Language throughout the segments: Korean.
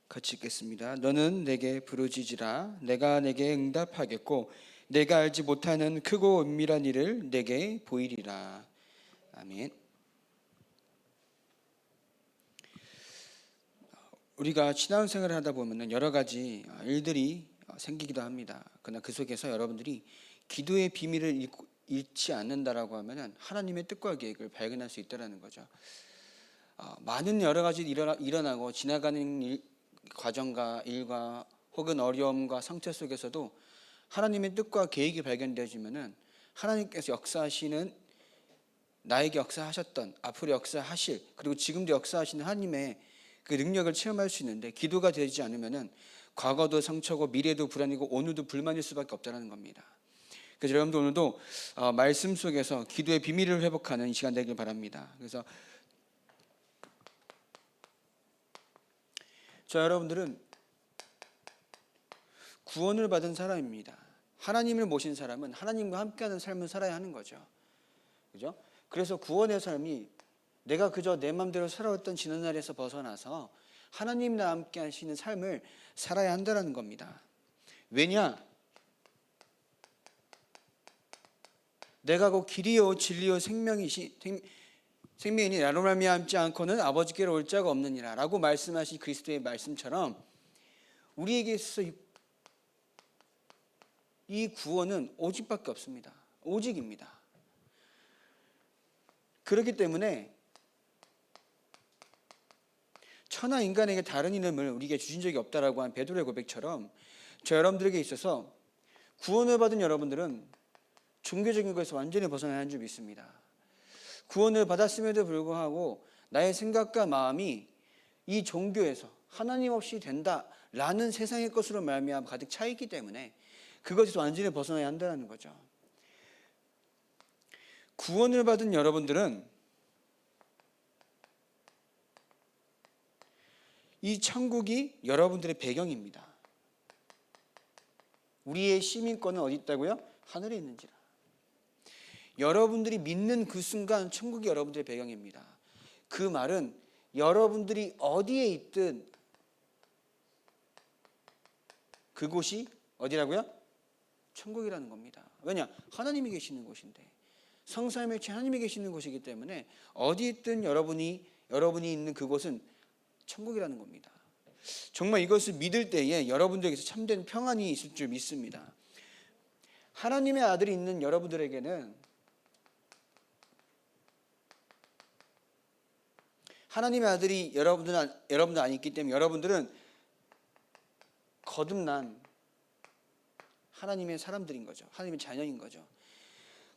같이 읽겠습니다. 너는 내게 부르짖으라. 내가 내게 응답하겠고 내가 알지 못하는 크고 은밀한 일을 내게 보이리라. 아멘. 우리가 신앙생활을 하다 보면 여러 가지 일들이 생기기도 합니다. 그러나 그 속에서 여러분들이 기도의 비밀을 잃지 않는다라고 하면 하나님의 뜻과 계획을 발견할 수 있다는 거죠. 많은 여러 가지 일어나고 지나가는 과정과 일과 혹은 어려움과 상처 속에서도 하나님의 뜻과 계획이 발견되어지면은 하나님께서 역사하시는, 나에게 역사하셨던, 앞으로 역사하실, 그리고 지금도 역사하시는 하나님의 그 능력을 체험할 수 있는데, 기도가 되지 않으면은 과거도 상처고 미래도 불안이고 오늘도 불만일 수밖에 없다는 겁니다. 그래서 여러분들 오늘도 말씀 속에서 기도의 비밀을 회복하는 시간 되길 바랍니다. 그래서 여러분들은 구원을 받은 사람입니다. 하나님을 모신 사람은 하나님과 함께하는 삶을 살아야 하는 거죠. 그죠? 그래서 구원의 삶이 내가 그저 내 마음대로 살아왔던 지난날에서 벗어나서 하나님과 함께 하시는 삶을 살아야 한다는 겁니다. 왜냐? 내가 곧 길이요 진리요 생명이니 나로 말미암지 않고는 아버지께로 올 자가 없느니라 라고 말씀하신 그리스도의 말씀처럼 우리에게 있어서 이 구원은 오직밖에 없습니다. 오직입니다. 그렇기 때문에 천하 인간에게 다른 이름을 우리에게 주신 적이 없다라고 한 베드로의 고백처럼 여러분들에게 있어서 구원을 받은 여러분들은 종교적인 것에서 완전히 벗어나야 하는 줄 믿습니다. 구원을 받았음에도 불구하고 나의 생각과 마음이 이 종교에서 하나님 없이 된다라는 세상의 것으로 말미암아 가득 차 있기 때문에 그것에서 완전히 벗어나야 한다는 거죠. 구원을 받은 여러분들은 이 천국이 여러분들의 배경입니다. 우리의 시민권은 어디 있다고요? 하늘에 있는지라. 여러분들이 믿는 그 순간 천국이 여러분들의 배경입니다. 그 말은 여러분들이 어디에 있든 그곳이 어디라고요? 천국이라는 겁니다. 왜냐? 하나님이 계시는 곳인데, 성삼위 하나님이 계시는 곳이기 때문에 어디 있든 여러분이 있는 그곳은 천국이라는 겁니다. 정말 이것을 믿을 때에 여러분들에게서 참된 평안이 있을 줄 믿습니다. 하나님의 아들이 있는 여러분들에게는 하나님의 아들이 여러분들 안에 있기 때문에 여러분들은 거듭난 하나님의 사람들인 거죠. 하나님의 자녀인 거죠.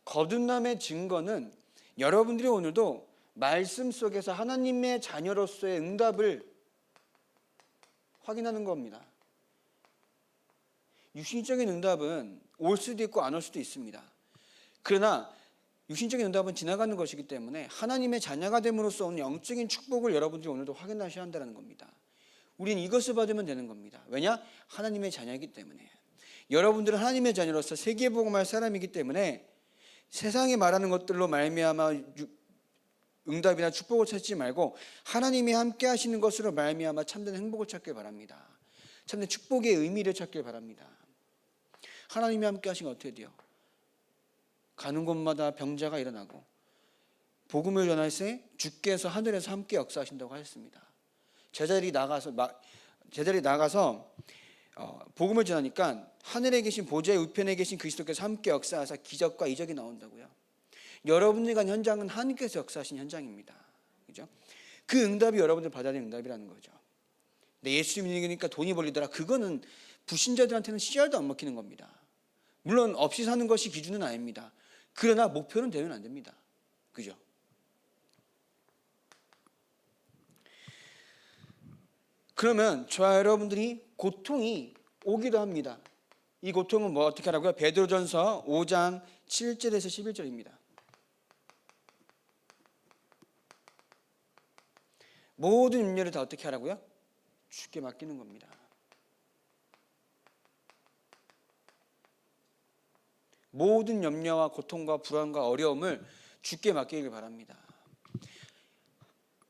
거듭남의 증거는 여러분들이 오늘도 말씀 속에서 하나님의 자녀로서의 응답을 확인하는 겁니다. 육신적인 응답은 올 수도 있고 안 올 수도 있습니다. 그러나 육신적인 응답은 지나가는 것이기 때문에 하나님의 자녀가 됨으로써 오는 영적인 축복을 여러분들이 오늘도 확인하셔야 한다는 겁니다. 우리는 이것을 받으면 되는 겁니다. 왜냐? 하나님의 자녀이기 때문에. 여러분들은 하나님의 자녀로서 세계복음할 사람이기 때문에 세상이 말하는 것들로 말미암아 응답이나 축복을 찾지 말고 하나님이 함께 하시는 것으로 말미암아 참된 행복을 찾길 바랍니다. 참된 축복의 의미를 찾길 바랍니다. 하나님이 함께 하시면 어떻게 돼요? 가는 곳마다 병자가 일어나고 복음을 전할 때 주께서 하늘에서 함께 역사하신다고 하셨습니다. 제자들이 나가서 복음을 전하니까 하늘에 계신 보좌의 우편에 계신 그리스도께서 함께 역사하사 기적과 이적이 나온다고요. 여러분들이 간 현장은 하나님께서 역사하신 현장입니다. 그죠? 그 응답이 여러분들 받아야 되는 응답이라는 거죠. 내 예수 믿으니까 돈이 벌리더라. 그거는 불신자들한테는 씨알도 안 먹히는 겁니다. 물론 없이 사는 것이 기준은 아닙니다. 그러나 목표는 되면 안 됩니다. 그죠? 그러면 저와 여러분들이 고통이 오기도 합니다. 이 고통은 어떻게 하라고요? 베드로전서 5장 7절에서 11절입니다. 모든 염려를 다 어떻게 하라고요? 주께 맡기는 겁니다. 모든 염려와 고통과 불안과 어려움을 주께 맡기길 바랍니다.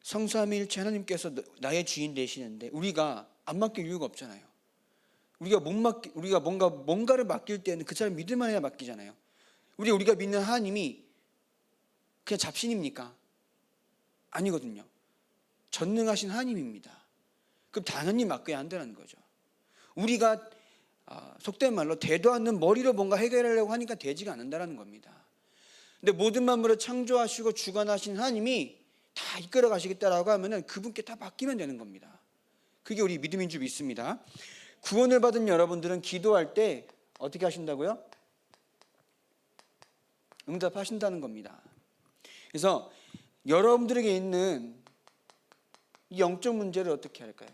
성삼위일체 하나님께서 나의 주인 되시는데 우리가 안 맡길 이유가 없잖아요. 우리가 뭔가를 맡길 때는 그 사람 믿을 만해야 맡기잖아요. 우리가 믿는 하나님이 그냥 잡신입니까? 아니거든요. 전능하신 하나님입니다. 그럼 당연히 맡겨야 한다는 거죠. 우리가 속된 말로 되도 않는 머리로 뭔가 해결하려고 하니까 되지가 않는다는 겁니다. 근데 모든 만물을 창조하시고 주관하신 하나님이 다 이끌어 가시겠다라고 하면은 그분께 다 맡기면 되는 겁니다. 그게 우리 믿음인 줄 믿습니다. 구원을 받은 여러분들은 기도할 때 어떻게 하신다고요? 응답하신다는 겁니다. 그래서 여러분들에게 있는 이 영적 문제를 어떻게 할까요?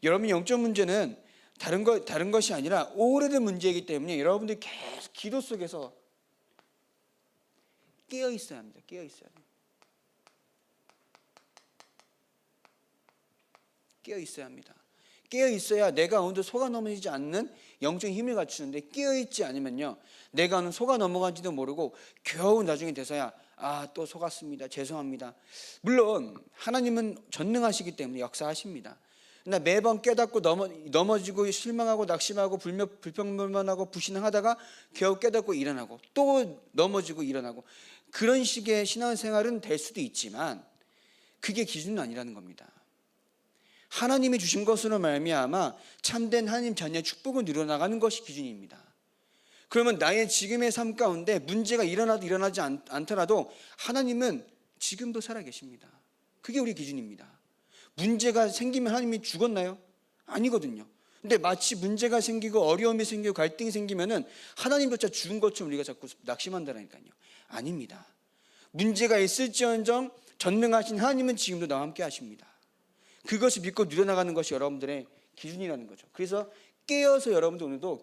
여러분의 영적 문제는 다른 것이 아니라 오래된 문제이기 때문에 여러분들이 계속 기도 속에서 깨어 있어야 합니다. 깨어 있어야 돼요. 깨어 있어야 합니다. 깨어 있어야 내가 오늘도 속아 넘어지지 않는 영적인 힘을 갖추는데, 깨어 있지 않으면요, 내가 오늘 속아 넘어간지도 모르고 겨우 나중에 돼서야 또 속았습니다, 죄송합니다. 물론 하나님은 전능하시기 때문에 역사하십니다. 나 매번 깨닫고 넘어지고 실망하고 낙심하고 불평불만하고 불신앙하다가 겨우 깨닫고 일어나고 또 넘어지고 일어나고, 그런 식의 신앙생활은 될 수도 있지만 그게 기준은 아니라는 겁니다. 하나님이 주신 것으로 말미암아 참된 하나님 자녀의 축복을 누려나가는 것이 기준입니다. 그러면 나의 지금의 삶 가운데 문제가 일어나도 일어나지 않더라도 하나님은 지금도 살아계십니다. 그게 우리 기준입니다. 문제가 생기면 하나님이 죽었나요? 아니거든요. 근데 마치 문제가 생기고 어려움이 생기고 갈등이 생기면은 하나님조차 죽은 것처럼 우리가 자꾸 낙심한다니까요. 아닙니다. 문제가 있을지언정 전능하신 하나님은 지금도 나와 함께 하십니다. 그것을 믿고 누려나가는 것이 여러분들의 기준이라는 거죠. 그래서 깨어서 여러분들 오늘도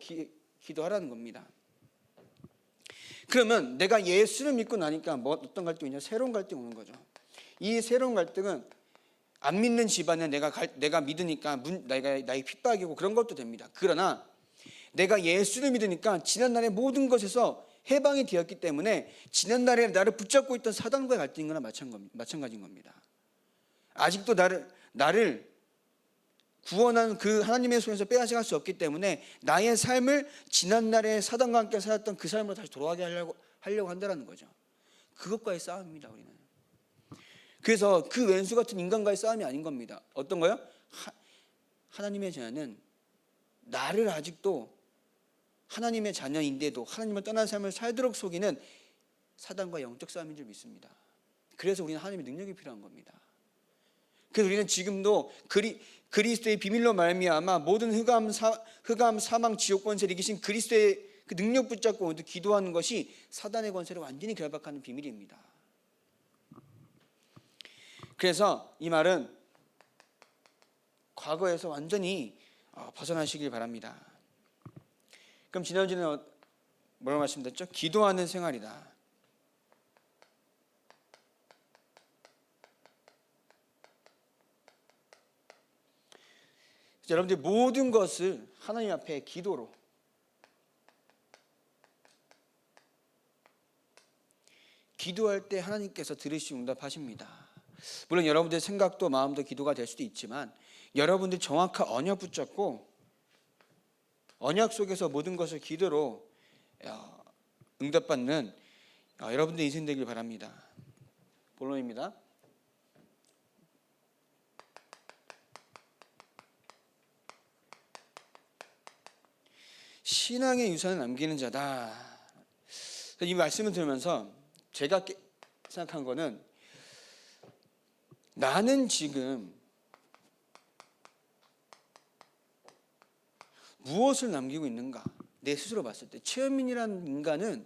기도하라는 겁니다. 그러면 내가 예수를 믿고 나니까 어떤 갈등이 있냐? 새로운 갈등이 오는 거죠. 이 새로운 갈등은 안 믿는 집안에 내가 믿으니까 나의 핍박이고 그런 것도 됩니다. 그러나 내가 예수를 믿으니까 지난날의 모든 것에서 해방이 되었기 때문에 지난날에 나를 붙잡고 있던 사단과의 갈등인 거나 마찬가지인 겁니다. 아직도 나를 구원한 그 하나님의 손에서 빼앗아갈 수 없기 때문에 나의 삶을 지난날에 사단과 함께 살았던 그 삶으로 다시 돌아가게 하려고 한다는 거죠. 그것과의 싸움입니다, 우리는. 그래서 그 왼수 같은 인간과의 싸움이 아닌 겁니다. 어떤 거요? 하나님의 자녀는 나를 아직도 하나님의 자녀인데도 하나님을 떠난 삶을 살도록 속이는 사단과 영적 싸움인 줄 믿습니다. 그래서 우리는 하나님의 능력이 필요한 겁니다. 그래서 우리는 지금도 그리스도의 비밀로 말미암아 모든 흑암, 사망, 지옥 권세를 이기신 그리스도의 그 능력 붙잡고 오늘도 기도하는 것이 사단의 권세를 완전히 결박하는 비밀입니다. 그래서 이 말은 과거에서 완전히 벗어나시길 바랍니다. 그럼 지난주에 뭐라고 말씀드렸죠? 기도하는 생활이다. 여러분들 모든 것을 하나님 앞에 기도로, 기도할 때 하나님께서 들으시고 응답하십니다. 물론 여러분들의 생각도 마음도 기도가 될 수도 있지만 여러분들이 정확한 언약 붙잡고 언약 속에서 모든 것을 기도로 응답받는 여러분들의 인생 되길 바랍니다. 본론입니다. 신앙의 유산을 남기는 자다. 이 말씀을 들으면서 제가 생각한 거는, 나는 지금 무엇을 남기고 있는가? 내 스스로 봤을 때 최현민이라는 인간은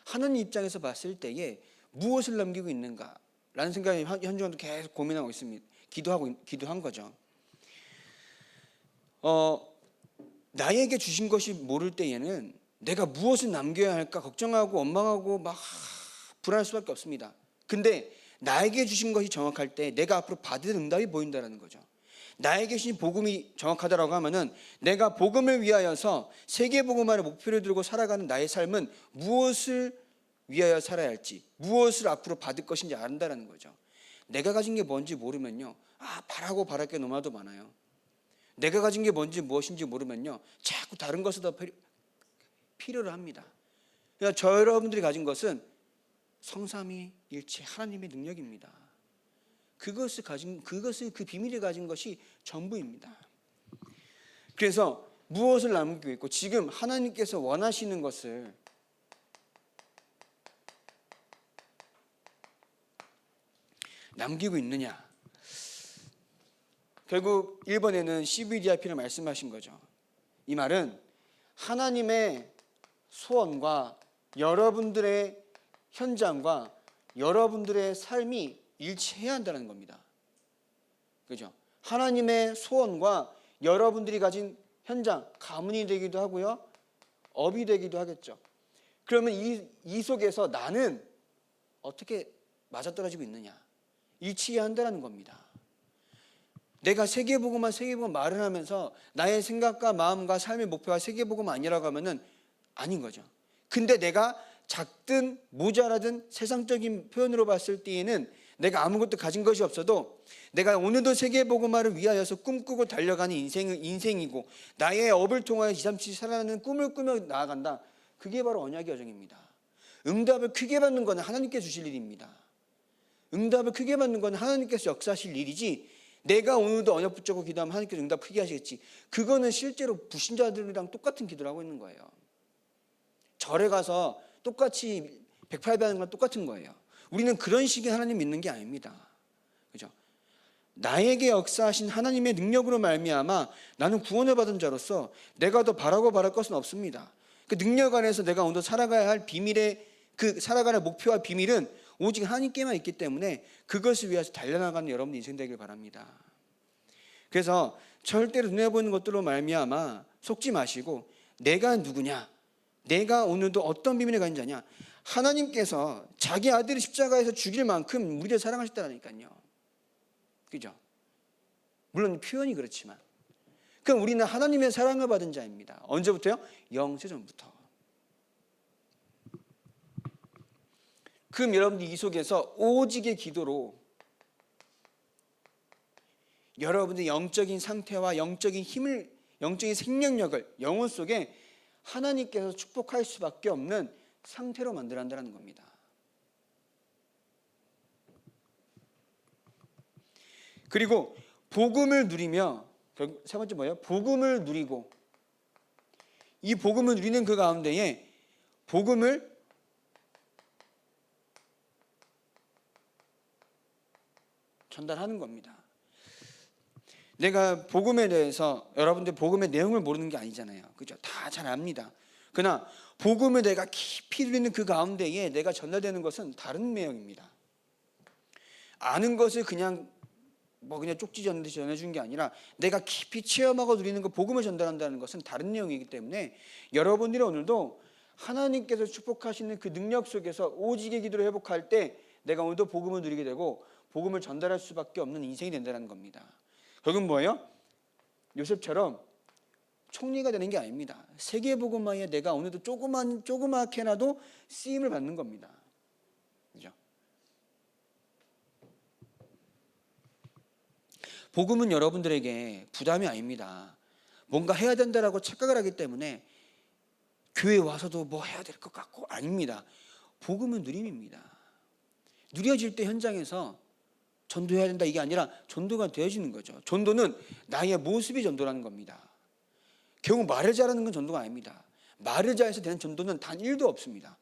하나님 입장에서 봤을 때에 무엇을 남기고 있는가? 라는 생각이 현주원도 계속 고민하고 있습니다. 기도한 거죠. 나에게 주신 것이 모를 때에는 내가 무엇을 남겨야 할까 걱정하고 원망하고 막 불안할 수밖에 없습니다. 근데 나에게 주신 것이 정확할 때 내가 앞으로 받을 응답이 보인다는 거죠. 나에게 주신 복음이 정확하다라고 하면은 내가 복음을 위하여서 세계 복음화를 목표로 들고 살아가는 나의 삶은 무엇을 위하여 살아야 할지, 무엇을 앞으로 받을 것인지 안다는 거죠. 내가 가진 게 뭔지 모르면요, 바라고 바랄 게 너무나도 많아요. 내가 가진 게 뭔지 무엇인지 모르면요, 자꾸 다른 것을 더 필요로 합니다. 그러니까 저 여러분들이 가진 것은 성삼위일체 하나님의 능력입니다. 그것을 그 비밀을 가진 것이 전부입니다. 그래서 무엇을 남기고 있고 지금 하나님께서 원하시는 것을 남기고 있느냐? 결국 1번에는 CVDIP를 말씀하신 거죠. 이 말은 하나님의 소원과 여러분들의 현장과 여러분들의 삶이 일치해야 한다는 겁니다. 그죠? 하나님의 소원과 여러분들이 가진 현장, 가문이 되기도 하고요, 업이 되기도 하겠죠. 그러면 이 속에서 나는 어떻게 맞아떨어지고 있느냐? 일치해야 한다는 겁니다. 내가 세계복음만 말을 하면서 나의 생각과 마음과 삶의 목표가 세계복음 아니라고 하면은 아닌 거죠. 근데 내가 작든 모자라든 세상적인 표현으로 봤을 때에는 내가 아무것도 가진 것이 없어도 내가 오늘도 세계복음화를 위하여서 꿈꾸고 달려가는 인생이고 나의 업을 통하여 237 살아가는 꿈을 꾸며 나아간다. 그게 바로 언약의 여정입니다. 응답을 크게 받는 것은 하나님께서 주실 일입니다. 응답을 크게 받는 건 하나님께서 역사하실 일이지, 내가 오늘도 언약 붙잡고 기도하면 하나님께서 응답 크게 하시겠지, 그거는 실제로 불신자들이랑 똑같은 기도를 하고 있는 거예요. 절에 가서 똑같이 108배 하는 건 똑같은 거예요. 우리는 그런 식의 하나님 믿는 게 아닙니다. 그죠? 나에게 역사하신 하나님의 능력으로 말미암아 나는 구원을 받은 자로서 내가 더 바라고 바랄 것은 없습니다. 그 능력 안에서 내가 오늘 살아가야 할 비밀의 그 살아가는 목표와 비밀은 오직 하나님께만 있기 때문에 그것을 위해서 달려나가는 여러분 인생 되길 바랍니다. 그래서 절대로 눈에 보이는 것들로 말미암아 속지 마시고, 내가 누구냐, 내가 오늘도 어떤 비밀을 가진 자냐, 하나님께서 자기 아들을 십자가에서 죽일 만큼 우리를 사랑하셨다니까요. 그죠? 물론 표현이 그렇지만, 그럼 우리는 하나님의 사랑을 받은 자입니다. 언제부터요? 영세전부터. 그럼 여러분들이 이 속에서 오직의 기도로 여러분의 영적인 상태와 영적인 힘을, 영적인 생명력을 영혼 속에 하나님께서 축복할 수밖에 없는 상태로 만들어야 한다는 겁니다. 그리고 복음을 누리며, 세 번째 뭐예요? 복음을 누리고, 이 복음을 누리는 그 가운데에 복음을 전달하는 겁니다. 내가 복음에 대해서 여러분들 복음의 내용을 모르는 게 아니잖아요. 그죠? 다 잘 압니다. 그러나 복음을 내가 깊이 누리는 그 가운데에 내가 전달되는 것은 다른 내용입니다. 아는 것을 그냥 그냥 쪽지 전듯이 전해주는 게 아니라 내가 깊이 체험하고 누리는 그 복음을 전달한다는 것은 다른 내용이기 때문에 여러분들이 오늘도 하나님께서 축복하시는 그 능력 속에서 오직의 기도를 회복할 때 내가 오늘도 복음을 누리게 되고 복음을 전달할 수밖에 없는 인생이 된다는 겁니다. 결국 뭐예요? 요셉처럼 총리가 되는 게 아닙니다. 세계복음화에 내가 오늘도 조그맣게나도 쓰임을 받는 겁니다. 그죠? 복음은 여러분들에게 부담이 아닙니다. 뭔가 해야 된다라고 착각을 하기 때문에 교회에 와서도 뭐 해야 될 것 같고, 아닙니다. 복음은 누림입니다. 누려질 때 현장에서 전도해야 된다 이게 아니라 전도가 되어지는 거죠. 전도는 나의 모습이 전도라는 겁니다. 결국 말을 잘하는 건 전도가 아닙니다. 말을 잘해서 되는 전도는 단 1도 없습니다.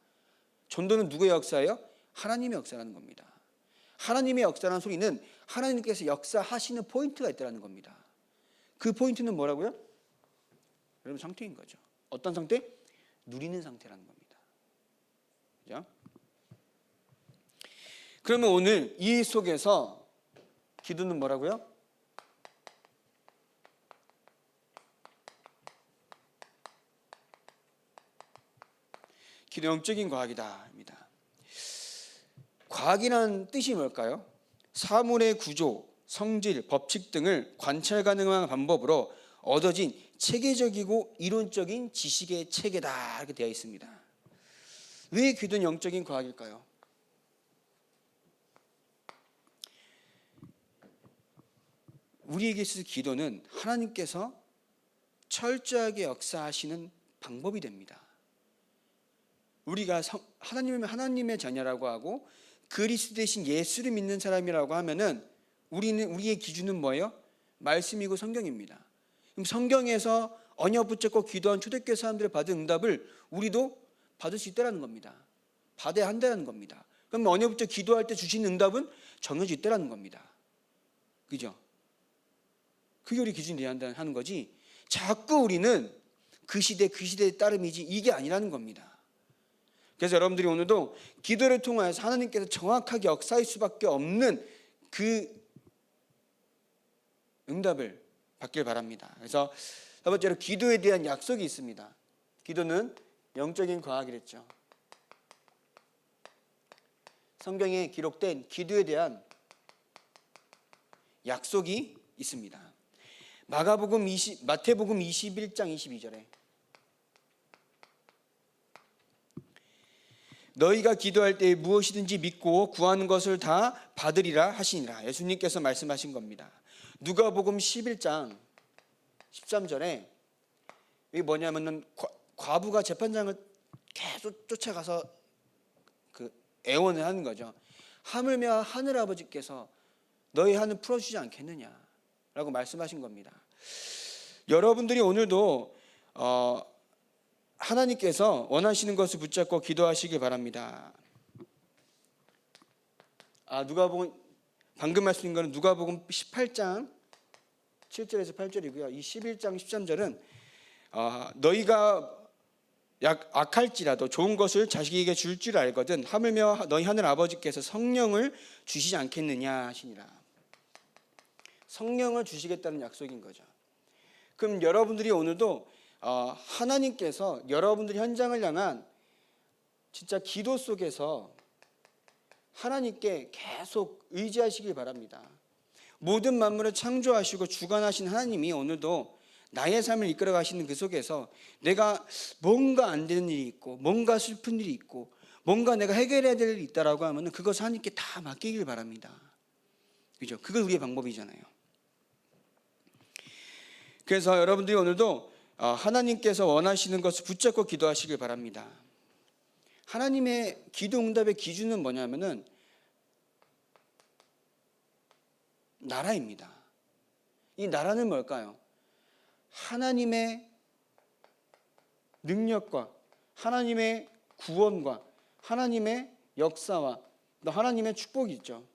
전도는 누구의 역사예요? 하나님의 역사라는 겁니다. 하나님의 역사라는 소리는 하나님께서 역사하시는 포인트가 있다는 겁니다. 그 포인트는 뭐라고요? 여러분 상태인 거죠. 어떤 상태? 누리는 상태라는 겁니다. 그죠? 그러면 오늘 이 속에서 기도는 뭐라고요? 기도 영적인 과학이다입니다. 과학이라는 뜻이 뭘까요? 사물의 구조, 성질, 법칙 등을 관찰 가능한 방법으로 얻어진 체계적이고 이론적인 지식의 체계다, 이렇게 되어 있습니다. 왜 기도는 영적인 과학일까요? 우리에게 있어서 기도는 하나님께서 철저하게 역사하시는 방법이 됩니다. 우리가 하나님의 자녀라고 하고 그리스도 대신 예수를 믿는 사람이라고 하면은 우리의 기준은 뭐예요? 말씀이고 성경입니다. 그럼 성경에서 언약 붙잡고 기도한 초대교회 사람들이 받은 응답을 우리도 받을 수 있다라는 겁니다. 받아야 한다는 겁니다. 그럼 언약 붙잡고 기도할 때 주신 응답은 정해져 있다라는 겁니다. 그죠? 그게 우리 기준이 돼야 하는 거지. 자꾸 우리는 그 시대에 따름이지 이게 아니라는 겁니다. 그래서 여러분들이 오늘도 기도를 통해서 하나님께서 정확하게 역사할 수밖에 없는 그 응답을 받길 바랍니다. 그래서 첫 번째로 기도에 대한 약속이 있습니다. 기도는 영적인 과학이랬죠. 성경에 기록된 기도에 대한 약속이 있습니다. 마태복음 21장 22절에 너희가 기도할 때 무엇이든지 믿고 구하는 것을 다 받으리라 하시니라. 예수님께서 말씀하신 겁니다. 누가복음 11장 13절에 이게 뭐냐면은 과부가 재판장을 계속 쫓아가서 그 애원을 하는 거죠. 하물며 하늘 아버지께서 너희 한을 풀어주지 않겠느냐라고 말씀하신 겁니다. 여러분들이 오늘도 하나님께서 원하시는 것을 붙잡고 기도하시길 바랍니다. 누가복음 방금 말씀드린 거는 누가복음 18장 7절에서 8절이고요. 이 11장 13절은 너희가 악할지라도 좋은 것을 자식에게 줄 줄 알거든 하물며 너희 하늘 아버지께서 성령을 주시지 않겠느냐 하시니라. 성령을 주시겠다는 약속인 거죠. 그럼 여러분들이 오늘도 하나님께서 여러분들 현장을 향한 진짜 기도 속에서 하나님께 계속 의지하시길 바랍니다. 모든 만물을 창조하시고 주관하신 하나님이 오늘도 나의 삶을 이끌어 가시는 그 속에서 내가 뭔가 안 되는 일이 있고 뭔가 슬픈 일이 있고 뭔가 내가 해결해야 될 일이 있다라고 하면 그것을 하나님께 다 맡기길 바랍니다. 그죠? 그건 우리의 방법이잖아요. 그래서 여러분들이 오늘도 하나님께서 원하시는 것을 붙잡고 기도하시길 바랍니다. 하나님의 기도 응답의 기준은 뭐냐면은 나라입니다. 이 나라는 뭘까요? 하나님의 능력과 하나님의 구원과 하나님의 역사와 또 하나님의 축복이 있죠.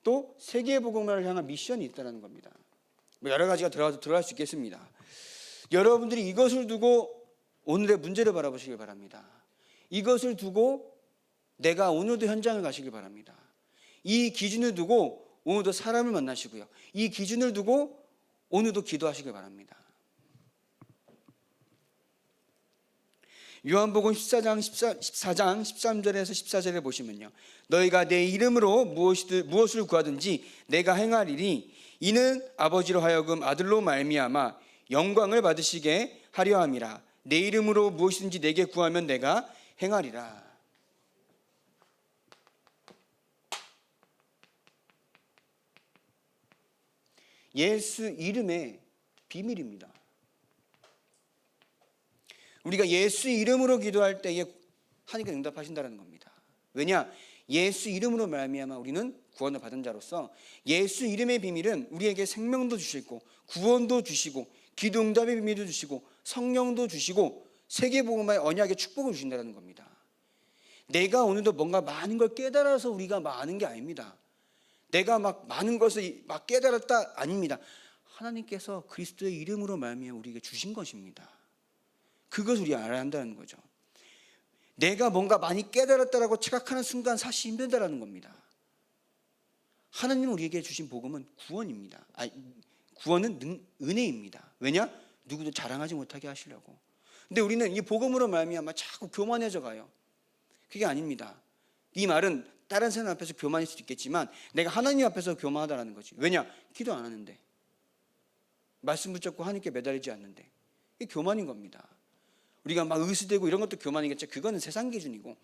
또 세계복음화를 향한 미션이 있다는 겁니다. 여러 가지가 들어갈 수 있겠습니다. 여러분들이 이것을 두고 오늘의 문제를 바라보시길 바랍니다. 이것을 두고 내가 오늘도 현장을 가시길 바랍니다. 이 기준을 두고 오늘도 사람을 만나시고요. 이 기준을 두고 오늘도 기도하시길 바랍니다. 요한복음 14장 13절에서 14절에 보시면요. 너희가 내 이름으로 무엇을 구하든지 내가 행하리니 이는 아버지로 하여금 아들로 말미암아 영광을 받으시게 하려 함이라. 내 이름으로 무엇이든지 내게 구하면 내가 행하리라. 예수 이름의 비밀입니다. 우리가 예수 이름으로 기도할 때에 하나님께 응답하신다는 겁니다. 왜냐? 예수 이름으로 말미암아 우리는 구원을 받은 자로서 예수 이름의 비밀은 우리에게 생명도 주시고 구원도 주시고 기도 응답의 비밀도 주시고 성령도 주시고 세계복음화의 언약의 축복을 주신다는 겁니다. 내가 오늘도 뭔가 많은 걸 깨달아서 우리가 많은 게 아닙니다. 내가 막 많은 것을 막 깨달았다 아닙니다. 하나님께서 그리스도의 이름으로 말미암아 우리에게 주신 것입니다. 그것을 우리 알아야 한다는 거죠. 내가 뭔가 많이 깨달았다라고 착각하는 순간 사실 힘들다라는 겁니다. 하나님은 우리에게 주신 복음은 구원입니다. 구원은 은혜입니다. 왜냐? 누구도 자랑하지 못하게 하시려고. 근데 우리는 이 복음으로 말미암아 자꾸 교만해져 가요. 그게 아닙니다. 이 말은 다른 사람 앞에서 교만일 수도 있겠지만 내가 하나님 앞에서 교만하다라는 거지. 왜냐? 기도 안 하는데, 말씀 붙잡고 하나님께 매달리지 않는데, 이게 교만인 겁니다. 우리가 막 의수되고 이런 것도 교만이겠죠. 그거는 세상 기준이고,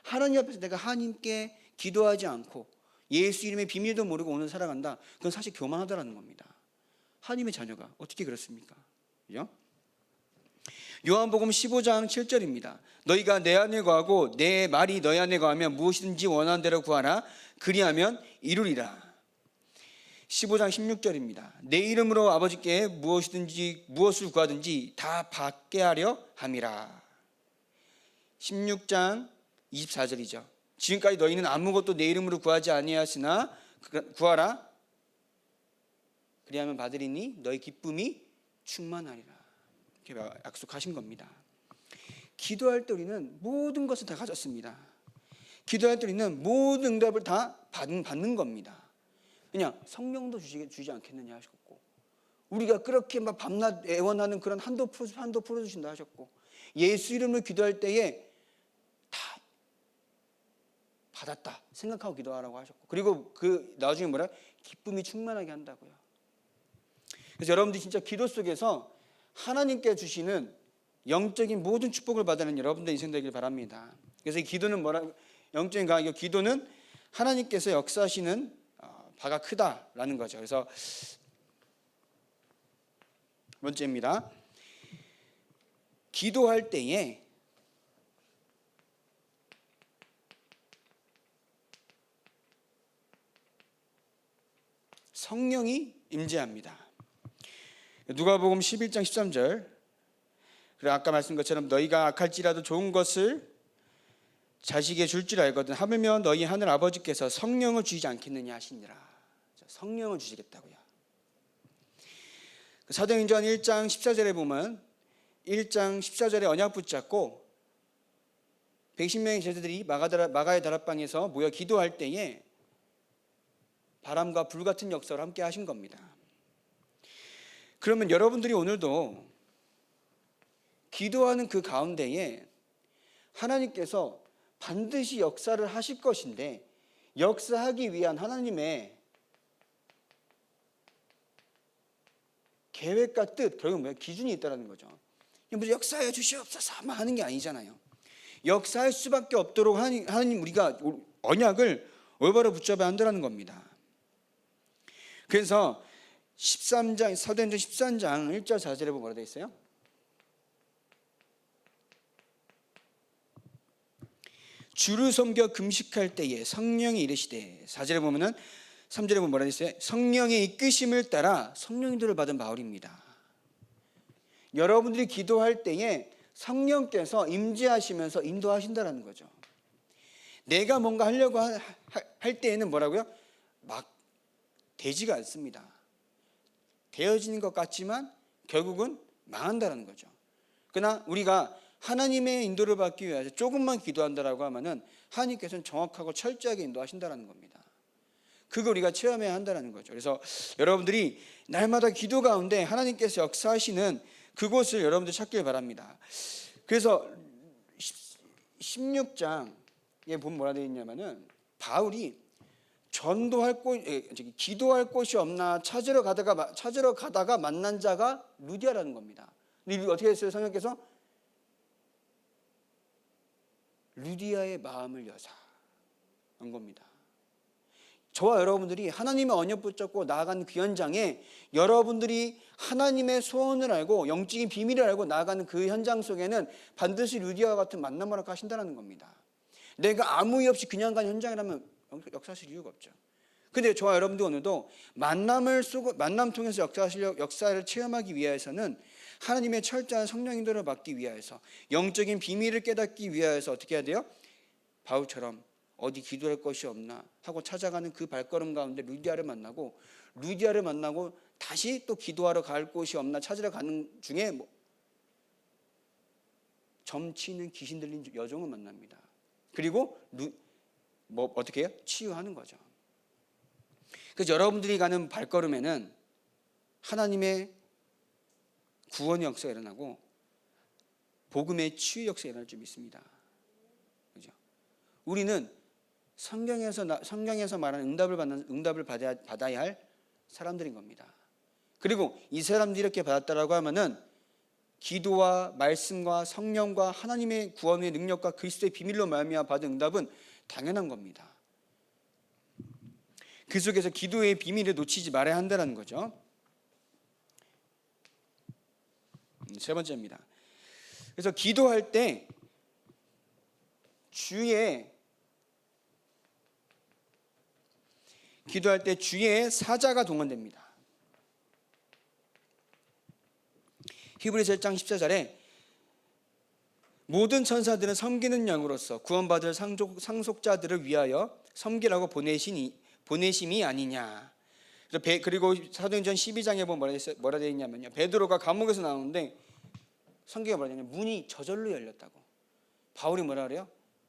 하나님 앞에서 내가 하나님께 기도하지 않고 예수 이름의 비밀도 모르고 오늘 살아간다. 그건 사실 교만하다라는 겁니다. 하나님의 자녀가 어떻게 그렇습니까? 그죠? 요한복음 15장 7절입니다. 너희가 내 안에 거하고 내 말이 너희 안에 거하면 무엇이든지 원하는 대로 구하라. 그리하면 이루리라. 15장 16절입니다. 내 이름으로 아버지께 무엇을 구하든지 다 받게 하려 함이라. 16장 24절이죠. 지금까지 너희는 아무것도 내 이름으로 구하지 아니하였으나 구하라. 그리하면 받으리니 너희 기쁨이 충만하리라. 이렇게 약속하신 겁니다. 기도할 때 우리는 모든 것을 다 가졌습니다. 기도할 때 우리는 모든 응답을 다 받는 겁니다. 그냥 성령도 주지 않겠느냐 하셨고, 우리가 그렇게 막 밤낮 애원하는 그런 한도 풀어주신다 하셨고, 예수 이름으로 기도할 때에 다 받았다 생각하고 기도하라고 하셨고, 그리고 그 나중에 뭐라? 기쁨이 충만하게 한다고요. 그래서 여러분들이 진짜 기도 속에서 하나님께 주시는 영적인 모든 축복을 받는 여러분들 인생 되길 바랍니다. 그래서 이 기도는 영적인 강의, 기도는 하나님께서 역사하시는 바가 크다라는 거죠. 그래서 번째입니다. 기도할 때에 성령이 임재합니다. 누가복음 11장 13절. 그래 아까 말씀한 것처럼 너희가 악할지라도 좋은 것을 자식에게 줄 줄 알거든 하물며 너희 하늘 아버지께서 성령을 주시지 않겠느냐 하시니라. 성령을 주시겠다고요. 사도행전 1장 14절에 보면 1장 14절에 언약 붙잡고 110명의 제자들이 마가의 다락방에서 모여 기도할 때에 바람과 불 같은 역사를 함께 하신 겁니다. 그러면 여러분들이 오늘도 기도하는 그 가운데에 하나님께서 반드시 역사를 하실 것인데, 역사하기 위한 하나님의 계획과 뜻, 결국 뭐예요? 기준이 있다는 거죠. 무슨 역사하여 주시옵소서만 하는 게 아니잖아요. 역사할 수밖에 없도록 하나님 우리가 언약을 올바로 붙잡아야 한다는 겁니다. 그래서 13장 사도행전 13장 1절 4절에 보면 뭐라 되어 있어요? 주를 섬겨 금식할 때에 성령이 이르시되, 4절에 보면은 3절에 보면 뭐라 되어 있어요? 성령의 이끄심을 따라 성령인도를 받은 바울입니다. 여러분들이 기도할 때에 성령께서 임재하시면서 인도하신다는 거죠. 내가 뭔가 하려고 할 때에는 뭐라고요? 막 되지가 않습니다. 되어지는 것 같지만 결국은 망한다는 거죠. 그러나 우리가 하나님의 인도를 받기 위해서 조금만 기도한다라고 하면은 하나님께서는 정확하고 철저하게 인도하신다는 겁니다. 그거 우리가 체험해야 한다는 거죠. 그래서 여러분들이 날마다 기도 가운데 하나님께서 역사하시는 그곳을 여러분들 찾길 바랍니다. 그래서 16장에 보면 뭐라 되어 있냐면은 바울이 기도할 곳이 없나 찾으러 가다가 만난 자가 루디아라는 겁니다. 근데 어떻게 했어요? 성령께서 루디아의 마음을 여사 한 겁니다. 저와 여러분들이 하나님의 언약 붙잡고 나아가는 그 현장에 여러분들이 하나님의 소원을 알고 영적인 비밀을 알고 나아가는 그 현장 속에는 반드시 루디아와 같은 만남을 하신다는 겁니다. 내가 아무 이유 없이 그냥 간 현장이라면 역사하실 이유가 없죠. 근데 저와 여러분도 오늘도 만남 통해서 역사를 체험하기 위해서는 하나님의 철저한 성령 인도를 받기 위해서, 영적인 비밀을 깨닫기 위해서 어떻게 해야 돼요? 바울처럼 어디 기도할 것이 없나 하고 찾아가는 그 발걸음 가운데 루디아를 만나고 다시 또 기도하러 갈 곳이 없나 찾으러 가는 중에 점치는 귀신 들린 여종을 만납니다. 그리고 어떻게 해요? 치유하는 거죠. 그래서 여러분들이 가는 발걸음에는 하나님의 구원의 역사가 일어나고 복음의 치유 역사가 일어날 줄 믿습니다. 그죠? 우리는 성경에서 말하는 응답을 받아야 할 사람들인 겁니다. 그리고 이 사람들이 이렇게 받았다라고 하면은 기도와 말씀과 성령과 하나님의 구원의 능력과 그리스도의 비밀로 말미암아 받은 응답은 당연한 겁니다. 그 속에서 기도의 비밀을 놓치지 말아야 한다는 거죠. 세 번째입니다. 그래서 기도할 때 주의 사자가 동원됩니다. 히브리서 1장 14절에 모든 천사들은 섬기는 양으로서 구원받을 상속자들을 위하여 섬기라고 보내심이 아니냐. 그리고 사도행전 12장에 보면 뭐라 되어 있냐면요, 베드로가 감옥에서 나오는데 성경에 뭐라 되냐면 문이 저절로 열렸다고. 바울이 뭐라 그래요?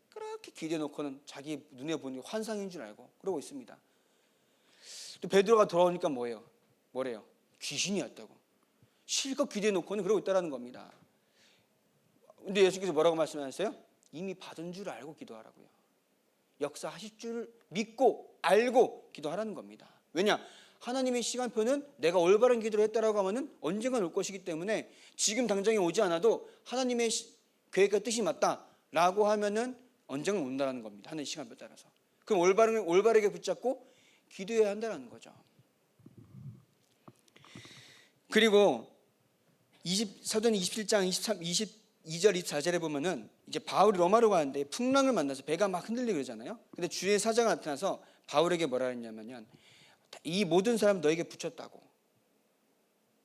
그렇게 기대해 놓고는 자기 눈에 보는 게 환상인 줄 알고 그러고 있습니다. 또 베드로가 돌아오니까 뭐래요? 귀신이 왔다고. 실컷 기대해 놓고는 그러고 있다라는 겁니다. 근데 예수께서 뭐라고 말씀하셨어요? 이미 받은 줄 알고 기도하라고요. 역사하실 줄 믿고 알고 기도하라는 겁니다. 왜냐? 하나님의 시간표는 내가 올바른 기도를 했다라고 하면은 언젠가 올 것이기 때문에 지금 당장에 오지 않아도 하나님의 계획과 뜻이 맞다라고 하면은 언젠가 온다라는 겁니다. 하나님의 시간표 따라서. 그럼 올바르게 붙잡고 기도해야 한다라는 거죠. 그리고 사도행 27장 22절 24절에 보면은 이제 바울이 로마로 가는데 풍랑을 만나서 배가 막 흔들리고 그러잖아요. 근데 주의 사자가 나타나서 바울에게 뭐라 했냐면요, 이 모든 사람 너에게 붙였다고.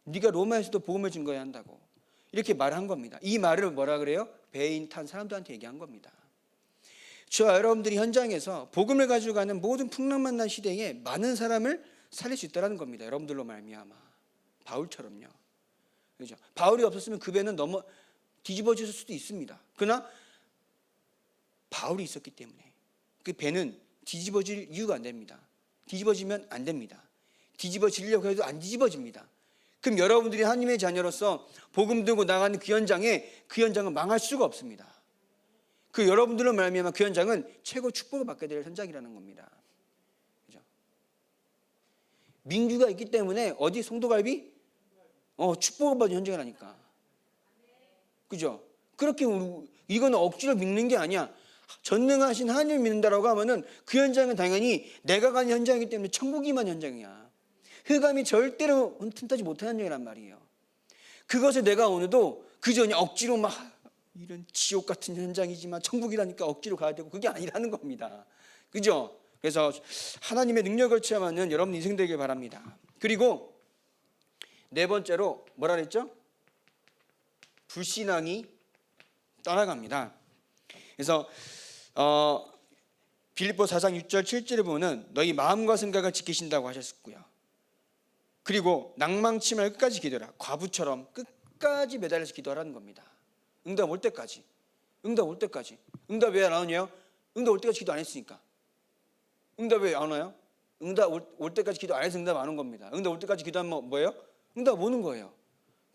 네가 로마에서도 복음을 증거해야 한다고. 이렇게 말한 겁니다. 이 말을 뭐라 그래요? 배에 탄 사람들한테 얘기한 겁니다. 저와 여러분들이 현장에서 복음을 가지고 가는 모든 풍랑 만난 시대에 많은 사람을 살릴 수 있다는 겁니다. 여러분들로 말미암아. 바울처럼요. 그렇죠? 바울이 없었으면 그 배는 뒤집어질 수도 있습니다. 그러나 바울이 있었기 때문에 그 배는 뒤집어질 이유가 안 됩니다. 뒤집어지면 안 됩니다. 뒤집어지려고 해도 안 뒤집어집니다. 그럼 여러분들이 하나님의 자녀로서 복음 들고 나가는 그 현장은 망할 수가 없습니다. 그 여러분들로 말미암아 그 현장은 최고 축복을 받게 될 현장이라는 겁니다. 그죠? 민주가 있기 때문에 어디 송도갈비? 축복을 받은 현장이라니까. 그죠? 그렇게 이건 억지로 믿는 게 아니야. 전능하신 하나님을 믿는다라고 하면은 그 현장은 당연히 내가 가는 현장이기 때문에 천국이만 현장이야. 흑암이 절대로 틈타지 못하는 현장이란 말이에요. 그것을 내가 오늘도 그저 그냥 억지로 막 이런 지옥 같은 현장이지만 천국이라니까 억지로 가야 되고 그게 아니라는 겁니다. 그죠? 그래서 하나님의 능력을 체험하는 여러분 인생 되길 바랍니다. 그리고 네 번째로 뭐라 그랬죠? 불신앙이 떠나갑니다. 그래서 빌립보 4장 6절 7절에 보면 너희 마음과 생각을 지키신다고 하셨고요. 그리고 낭망치 말고 끝까지 기도하라. 과부처럼 끝까지 매달려서 기도하라는 겁니다. 응답 올 때까지. 응답 왜 안 오냐요? 응답 올 때까지 기도 안 했으니까. 응답 왜 안 와요? 응답 올 때까지 기도 안 해서 응답 안 온 겁니다. 응답 올 때까지 기도하면 뭐예요? 응답 오는 거예요.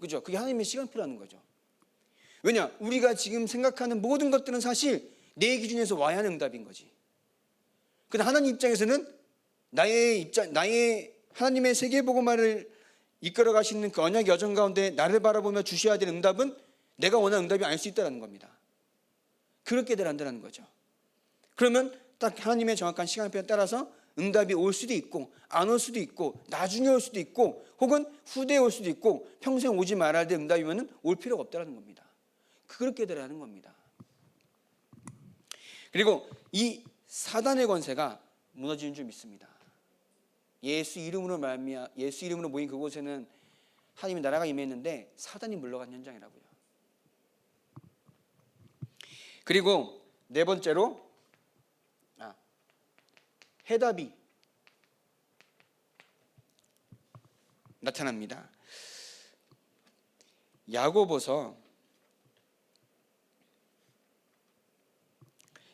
그죠? 그게 하나님의 시간표라는 거죠. 왜냐? 우리가 지금 생각하는 모든 것들은 사실 내 기준에서 와야 하는 응답인 거지. 근데 하나님 입장에서는 나의 하나님의 세계복음화를 이끌어 가시는 그 언약 여정 가운데 나를 바라보며 주셔야 될 응답은 내가 원하는 응답이 아닐 수 있다는 겁니다. 그렇게 되란다는 거죠. 그러면 딱 하나님의 정확한 시간표에 따라서 응답이 올 수도 있고 안 올 수도 있고 나중에 올 수도 있고 혹은 후대에 올 수도 있고 평생 오지 말아야 될 응답이면 올 필요가 없다는 겁니다. 그렇게 되라는 겁니다. 그리고 이 사단의 권세가 무너지는 줄 믿습니다. 예수 이름으로 모인 그곳에는 하나님의 나라가 임했는데 사단이 물러간 현장이라고요. 그리고 네 번째로 해답이 나타납니다. 야고보서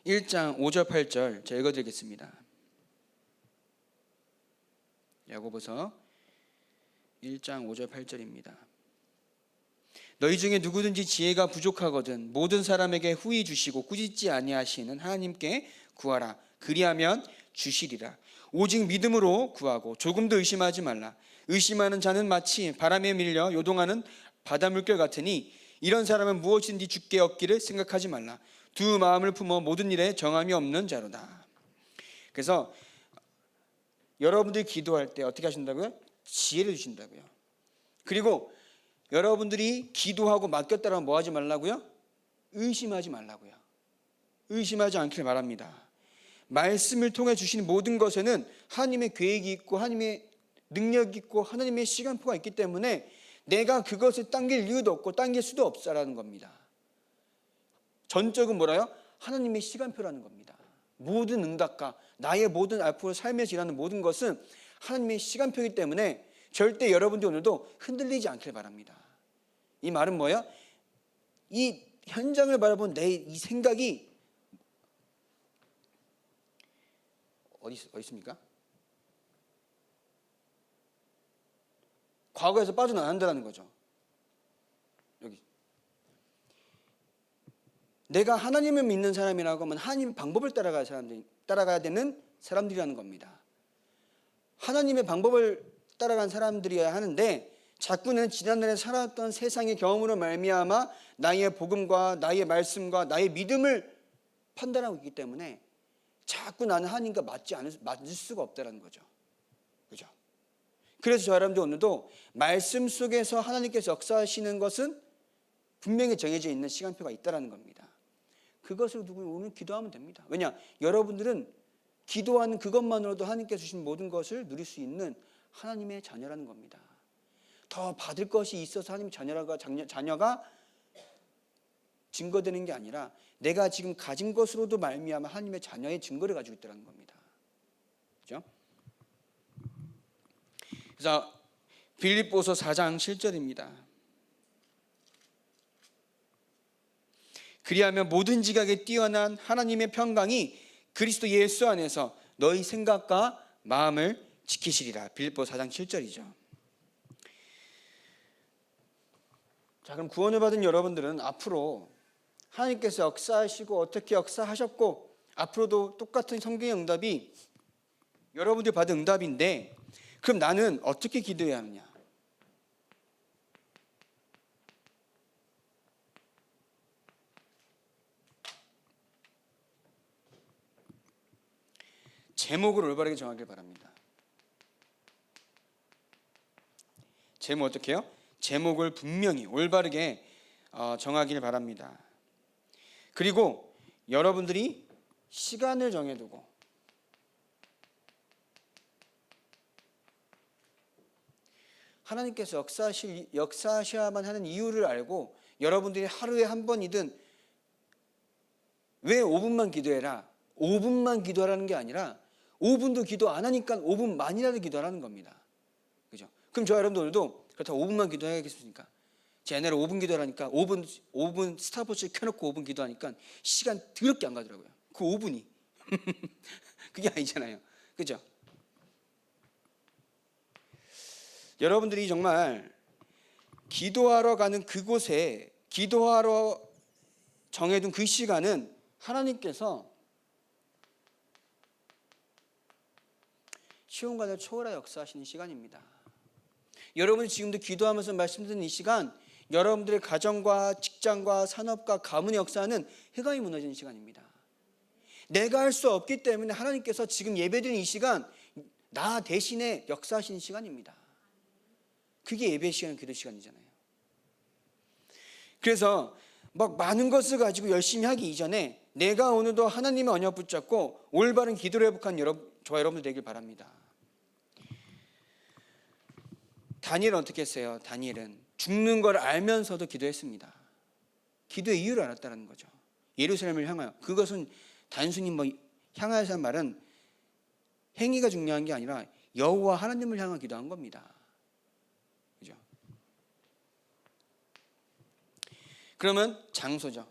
1장 5절 8절 제가 읽어드리겠습니다. 야고보서 1장 5절 8절입니다. 너희 중에 누구든지 지혜가 부족하거든 모든 사람에게 후히 주시고 꾸짖지 아니하시는 하나님께 구하라. 그리하면 주시리라. 오직 믿음으로 구하고 조금도 의심하지 말라. 의심하는 자는 마치 바람에 밀려 요동하는 바다 물결 같으니 이런 사람은 무엇이든지 주께 얻기를 생각하지 말라. 두 마음을 품어 모든 일에 정함이 없는 자로다. 그래서 여러분들이 기도할 때 어떻게 하신다고요? 지혜를 주신다고요. 그리고 여러분들이 기도하고 맡겼다라면 뭐 하지 말라고요? 의심하지 말라고요. 의심하지 않기를 바랍니다. 말씀을 통해 주시는 모든 것에는 하나님의 계획이 있고 하나님의 능력이 있고 하나님의 시간표가 있기 때문에 내가 그것을 당길 이유도 없고 당길 수도 없다라는 겁니다. 전적은 뭐라요? 하나님의 시간표라는 겁니다. 모든 응답과 나의 모든 앞으로 삶에서 일하는 모든 것은 하나님의 시간표이기 때문에 절대 여러분들 오늘도 흔들리지 않기를 바랍니다. 이 말은 뭐예요? 이 현장을 바라본 내 이 생각이 어디 있습니까? 과거에서 빠져나간다는 거죠. 여기. 내가 하나님을 믿는 사람이라고 하면 하나님의 방법을 따라가야 되는 사람들이라는 겁니다. 하나님의 방법을 따라간 사람들이어야 하는데 자꾸는 지난날에 살았던 세상의 경험으로 말미암아 나의 복음과 나의 말씀과 나의 믿음을 판단하고 있기 때문에 자꾸 나는 하나님과 맞을 수가 없다는 거죠. 그죠? 그래서 저 여러분들 오늘도 말씀 속에서 하나님께서 역사하시는 것은 분명히 정해져 있는 시간표가 있다는 겁니다. 그것을 두고 오늘 기도하면 됩니다. 왜냐? 여러분들은 기도하는 그것만으로도 하나님께서 주신 모든 것을 누릴 수 있는 하나님의 자녀라는 겁니다. 더 받을 것이 있어서 하나님의 자녀가 증거되는 게 아니라 내가 지금 가진 것으로도 말미암아 하나님의 자녀의 증거를 가지고 있다는 겁니다. 그렇죠? 그래서 빌립보서 4장 7절입니다. 그리하면 모든 지각에 뛰어난 하나님의 평강이 그리스도 예수 안에서 너희 생각과 마음을 지키시리라. 빌립보 4장 7절이죠. 자, 그럼 구원을 받은 여러분들은 앞으로 하나님께서 역사하시고 어떻게 역사하셨고 앞으로도 똑같은 성경의 응답이 여러분들이 받은 응답인데 그럼 나는 어떻게 기도해야 하느냐? 제목을 올바르게 정하길 바랍니다. 제목 어떻게 해요? 제목을 분명히 올바르게 정하길 바랍니다. 그리고 여러분들이 시간을 정해두고 하나님께서 역사하셔야만 하는 이유를 알고 여러분들이 하루에 한 번이든 왜 5분만 기도해라 5분만 기도하라는 게 아니라 5분도 기도 안 하니까 5분만이라도 기도하라는 겁니다. 그죠? 그럼 저 여러분들 오늘도 그렇다고 5분만 기도해야겠습니까? 제 옛날에 5분 기도하니까 5분 스타워치 켜놓고 5분 기도하니까 시간 더럽게 안 가더라고요. 그 5분이 그게 아니잖아요. 그죠? 여러분들이 정말 기도하러 가는 그곳에 기도하러 정해둔 그 시간은 하나님께서 시온간을 초월하여 역사하시는 시간입니다. 여러분이 지금도 기도하면서 말씀 듣는 이 시간 여러분들의 가정과 직장과 산업과 가문의 역사는 해감이 무너지는 시간입니다. 내가 할 수 없기 때문에 하나님께서 지금 예배드리는 이 시간 나 대신에 역사하시는 시간입니다. 그게 예배 시간, 기도 시간이잖아요. 그래서 막 많은 것을 가지고 열심히 하기 이전에 내가 오늘도 하나님의 언약 붙잡고 올바른 기도를 회복한 저와 여러분들 되길 바랍니다. 다니엘은 어떻게 했어요? 다니엘은 죽는 걸 알면서도 기도했습니다. 기도의 이유를 알았다는 거죠. 예루살렘을 향하여. 그것은 단순히 향하여서 한 말은 행위가 중요한 게 아니라 여호와 하나님을 향한 기도한 겁니다. 그죠? 그러면 장소죠.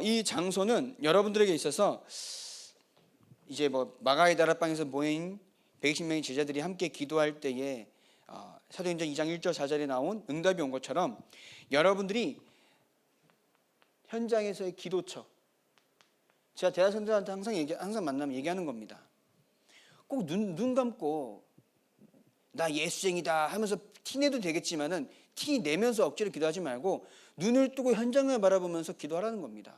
이 장소는 여러분들에게 있어서 이제 마가의 다락방에서 모인 120명의 제자들이 함께 기도할 때에 사도행전 2장 1절 4절에 나온 응답이 온 것처럼 여러분들이 현장에서의 기도처, 제가 대학생들한테 항상 만나면 얘기하는 겁니다. 꼭 눈 감고 나 예수쟁이다 하면서 티내도 되겠지만은 티 내면서 억지로 기도하지 말고 눈을 뜨고 현장을 바라보면서 기도하라는 겁니다.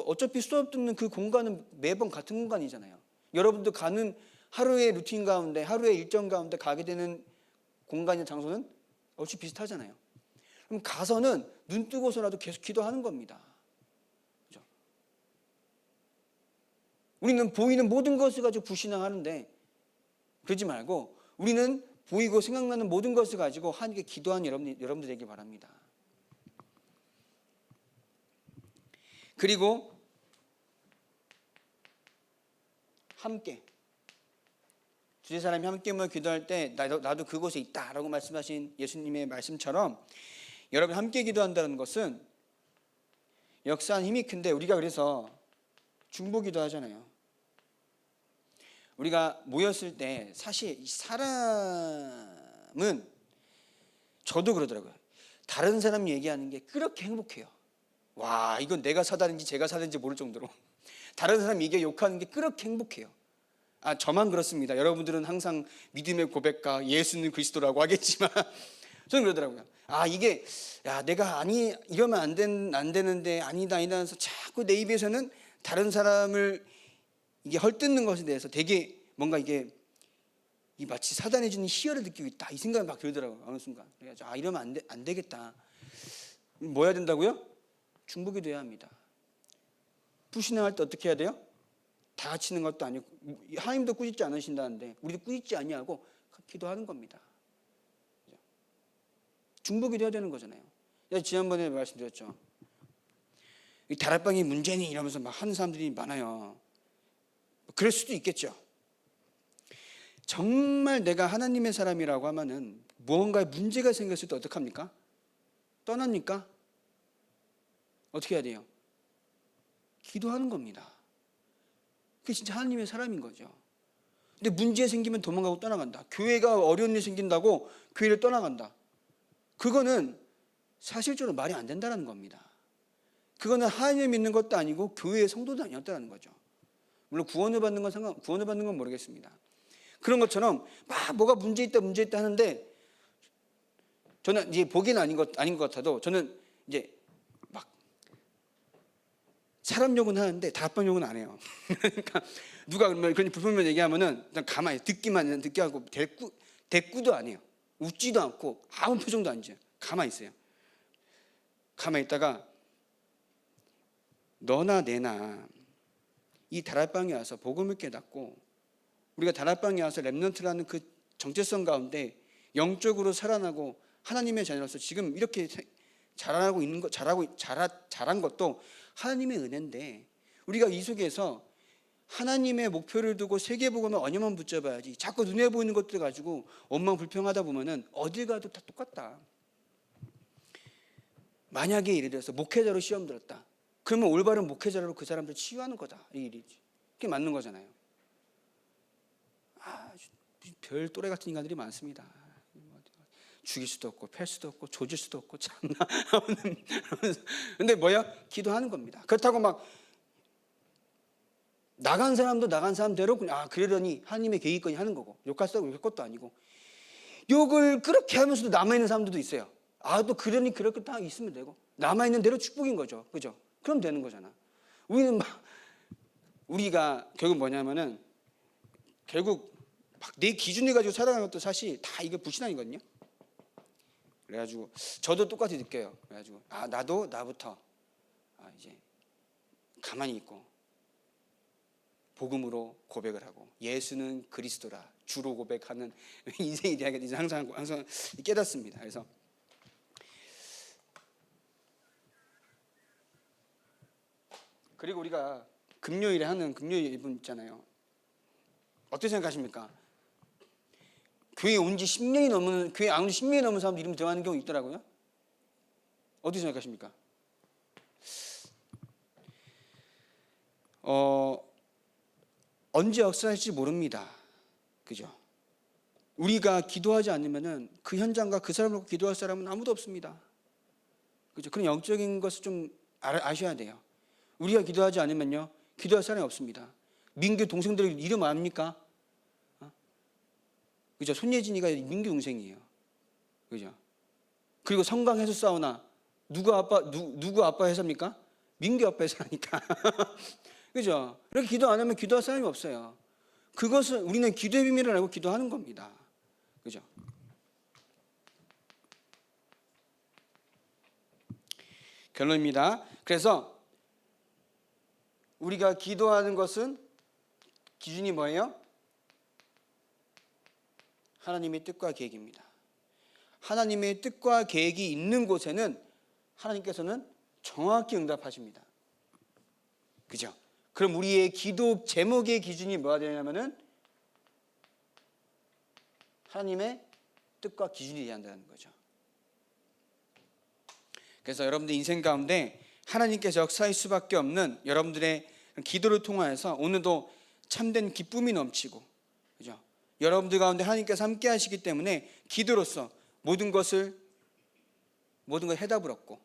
어차피 수업 듣는 그 공간은 매번 같은 공간이잖아요. 여러분도 가는 하루의 루틴 가운데, 하루의 일정 가운데 가게 되는 공간이나 장소는 얼추 비슷하잖아요. 그럼 가서는 눈 뜨고서라도 계속 기도하는 겁니다. 그죠? 우리는 보이는 모든 것을 가지고 불신앙하는데 그러지 말고 우리는 보이고 생각나는 모든 것을 가지고 하나님께 기도하는 여러분들 되길 바랍니다. 그리고 함께 두세 사람이 함께 모여 기도할 때 나도 그곳에 있다라고 말씀하신 예수님의 말씀처럼 여러분 함께 기도한다는 것은 역사한 힘이 큰데 우리가 그래서 중보기도 하잖아요. 우리가 모였을 때 사실 사람은 저도 그러더라고요. 다른 사람 얘기하는 게 그렇게 행복해요. 와, 이건 내가 사다는지 제가 사는지 모를 정도로 다른 사람 얘기 욕하는 게 그렇게 행복해요. 아, 저만 그렇습니다. 여러분들은 항상 믿음의 고백과 예수는 그리스도라고 하겠지만 저는 그러더라고요. 아, 이게 내가 이러면 안 되는데 아니다 해서 자꾸 내 입에서는 다른 사람을 이게 헐뜯는 것에 대해서 되게 뭔가 이게 마치 사단이 주는 희열을 느끼고 있다 이 생각이 막 들더라고요. 어느 순간. 그래서 이러면 안 되겠다. 뭐 해야 된다고요? 중보기도 해야 합니다. 불신앙할 때 어떻게 해야 돼요? 다 같이 있는 것도 아니고 하나님도 꾸짖지 않으신다는데 우리도 꾸짖지 아니하고 기도하는 겁니다. 중보기도 해야 되는 거잖아요. 지난번에 말씀드렸죠. 이 다락방이 문제니 이러면서 막 하는 사람들이 많아요. 그럴 수도 있겠죠. 정말 내가 하나님의 사람이라고 하면은 무언가에 문제가 생겼을 때 어떡합니까? 떠납니까? 어떻게 해야 돼요? 기도하는 겁니다. 그게 진짜 하나님의 사람인 거죠. 근데 문제 생기면 도망가고 떠나간다. 교회가 어려운 일 생긴다고 교회를 떠나간다. 그거는 사실적으로 말이 안 된다는 겁니다. 그거는 하나님을 믿는 것도 아니고 교회의 성도도 아니었다는 거죠. 물론 구원을 받는 건 모르겠습니다. 그런 것처럼 막 뭐가 문제 있다 하는데 저는 이제 보기는 아닌 것 같아도 저는 이제 막 사람 욕은 하는데 다락방 욕은 안 해요. 그러니까 누가 그러면 그런 불편한 얘기하면은 그냥 가만히 듣게 하고 대꾸도 안 해요. 웃지도 않고 아무 표정도 안 지어요. 가만히 있어요. 가만히 있다가 너나 내나 이 다락방에 와서 복음을 깨닫고 우리가 다락방에 와서 렘넌트라는 그 정체성 가운데 영적으로 살아나고 하나님의 자녀로서 지금 이렇게 자라고 있는 것, 자란 것도 하나님의 은혜인데 우리가 이 속에서 하나님의 목표를 두고 세계복음을 언어만 붙잡아야지 자꾸 눈에 보이는 것들 가지고 원망불평하다 보면은 어딜 가도 다 똑같다. 만약에 예를 들어서 목회자로 시험 들었다. 그러면 올바른 목회자로 그 사람들 치유하는 거다. 이 일이지. 그게 맞는 거잖아요. 별 또래 같은 인간들이 많습니다. 죽일 수도 없고 팰 수도 없고 조질 수도 없고 참나. 근데 기도하는 겁니다. 그렇다고 막 나간 사람도 나간 사람대로 그러려니 하나님의 계획이거니 하는 거고 욕할 것도 아니고 욕을 그렇게 하면서도 남아있는 사람들도 있어요. 또 그러니 그렇게 다 있으면 되고 남아있는 대로 축복인 거죠. 그죠? 그럼 되는 거잖아. 우리가 결국 뭐냐면은 결국 막 내 기준을 가지고 살아가는 것도 사실 다 이게 불신앙이거든요. 그래가지고 저도 똑같이 느껴요. 그래가지고 나도 나부터 이제 가만히 있고 복음으로 고백을 하고 예수는 그리스도라 주로 고백하는 인생이 돼야겠다. 항상 깨닫습니다. 그래서 그리고 우리가 금요일에 하는 금요일 이분 있잖아요. 어떻게 생각하십니까? 교회 온 지 10년이 넘은 교회 안 온 지 10년이 넘은 사람도 이름 들어가는 경우 있더라고요. 어떻게 생각하십니까? 언제 역사할지 모릅니다. 그죠? 우리가 기도하지 않으면은 그 현장과 그 사람을 놓고 기도할 사람은 아무도 없습니다. 그죠? 그런 영적인 것을 좀 아셔야 돼요. 우리가 기도하지 않으면요, 기도할 사람이 없습니다. 민규 동생들 이름 압니까? 그죠? 손예진이가 민규 동생이에요. 그죠? 그리고 성강 해수 사우나 누구 아빠 회사입니까? 민규 아빠 회사니까. 그죠? 이렇게 기도 안 하면 기도할 사람이 없어요. 그것을 우리는 기도의 비밀을 알고 기도하는 겁니다. 그죠? 결론입니다. 그래서 우리가 기도하는 것은 기준이 뭐예요? 하나님의 뜻과 계획입니다. 하나님의 뜻과 계획이 있는 곳에는 하나님께서는 정확히 응답하십니다. 그죠? 그럼 우리의 기도 제목의 기준이 뭐가 되냐면은 하나님의 뜻과 기준이 돼야 한다는 거죠. 그래서 여러분들 인생 가운데 하나님께서 역사할 수밖에 없는 여러분들의 기도를 통하여서 오늘도 참된 기쁨이 넘치고, 그죠? 여러분들 가운데 하나님께서 함께 하시기 때문에 기도로서 모든 걸 해답을 얻고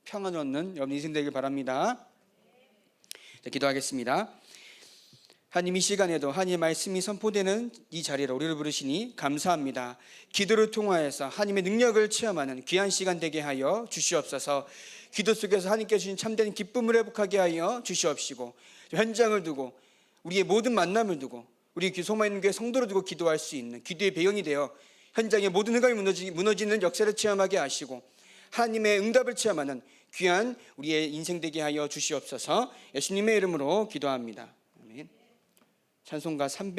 평안을 얻는 여러분 인생 되길 바랍니다. 자, 기도하겠습니다. 하나님, 이 시간에도 하나님의 말씀이 선포되는 이 자리로 우리를 부르시니 감사합니다. 기도를 통하여서 하나님의 능력을 체험하는 귀한 시간 되게 하여 주시옵소서. 기도 속에서 하나님께 주신 참된 기쁨을 회복하게 하여 주시옵시고, 현장을 두고 우리의 모든 만남을 두고 우리 소망 있는 교회 성도를 두고 기도할 수 있는 기도의 배경이 되어 현장의 모든 흑암이 무너지는 역사를 체험하게 하시고 하나님의 응답을 체험하는 귀한 우리의 인생 되게 하여 주시옵소서. 예수님의 이름으로 기도합니다. 아멘. 찬송가 300